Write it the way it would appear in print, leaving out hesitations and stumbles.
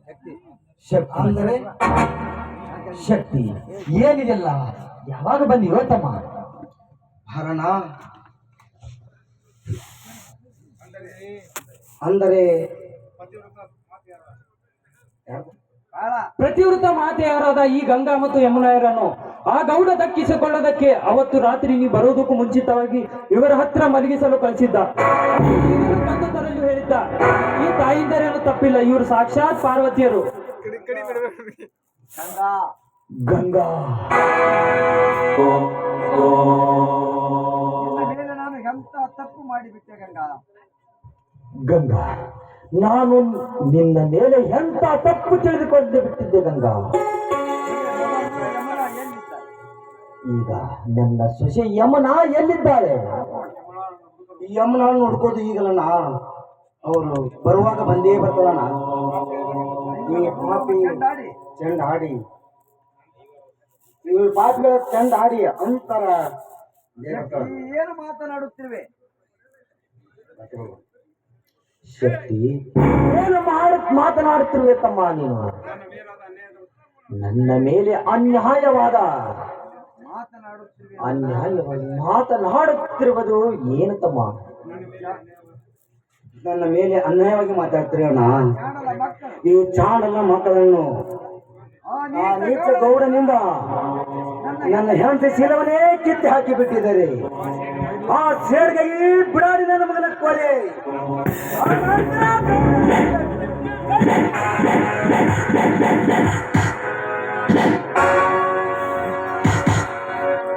ಶಕ್ತಿ ಅಂದರೆ ಶಕ್ತಿ ಏನಿದೆಲ್ಲ ಯಾವಾಗ ಬಂದಿರೋ ತಮ್ಮ? ಹರಣ ಅಂದರೆ ಪ್ರತಿವೃತ ಮಾತೆಯರಾದ ಈ ಗಂಗಾ ಮತ್ತು ಯಮುನಾಯರನ್ನು ಆ ಗೌಡ ದಕ್ಕಿಸಿಕೊಳ್ಳೋದಕ್ಕೆ ಅವತ್ತು ರಾತ್ರಿ ನೀವು ಬರೋದಕ್ಕೂ ಮುಂಚಿತವಾಗಿ ಇವರ ಹತ್ರ ಮಲಗಿಸಲು ಕಳಿಸಿದ್ದ. ಬಂದು ತರಲು ಹೇಳಿದ್ದ. ಈ ತಾಯಿಂದರೇನು ತಪ್ಪಿಲ್ಲ, ಇವರು ಸಾಕ್ಷಾತ್ ಪಾರ್ವತಿಯರು. ಗಂಗಾ ನಾನು ಎಂತ ತಪ್ಪು ಮಾಡಿಬಿಟ್ಟೆ ಗಂಗಾ. ಗಂಗಾ, ನಾನು ನಿನ್ನ ಮೇಲೆ ಎಂತ ತಪ್ಪು ತಿಳಿದುಕೊಂಡು ಬಿಟ್ಟಿದ್ದೆ ಗಂಗಾ. ಈಗ ನನ್ನ ಸೊಸೆ ಯಮನ ಎಲ್ಲಿದ್ದಾಳೆ? ಯಮನ ನೋಡ್ಕೋದು ಈಗಲಣ್ಣ. ಅವರು ಬರುವಾಗ ಬಂದೇ ಬರ್ತಾರಣ್ಣ. ಈ ಪಾಪಿ ಚೆಂಡ ಆಡಿ ಇವ್ರ ಪಾಪಿಗಳ ಚೆಂಡ ಆಡಿ ಅಂತರ ಏನು ಮಾತನಾಡುತ್ತಿರುವೆ? ಶಕ್ತಿ, ಏನು ಮಾತನಾಡುತ್ತಿರುವೆ ತಮ್ಮ ನೀನು? ನನ್ನ ಮೇಲೆ ಅನ್ಯಾಯವಾದ ಮಾತನಾಡುತ್ತಿರುವುದು ಏನು ತಮ್ಮ? ನನ್ನ ಮೇಲೆ ಅನ್ಯಾಯವಾಗಿ ಮಾತಾಡ್ತಿರೋಣ. ಈ ಚಾಣಲ್ಲ ಮಕ್ಕಳನ್ನು ಆ ನೀಚ ಗೌಡನಿಂದ ನನ್ನ ಹೆಂಡತಿ ಶೀಲವನ್ನೇ ಕಿತ್ತಿ ಹಾಕಿ ಬಿಟ್ಟಿದ್ದಾರೆ. ಆ ಸೇಡ್ಗೈ ಬಿಡಾಡಿ ನನ್ನ ಮಗನ ಕೊಲೆ.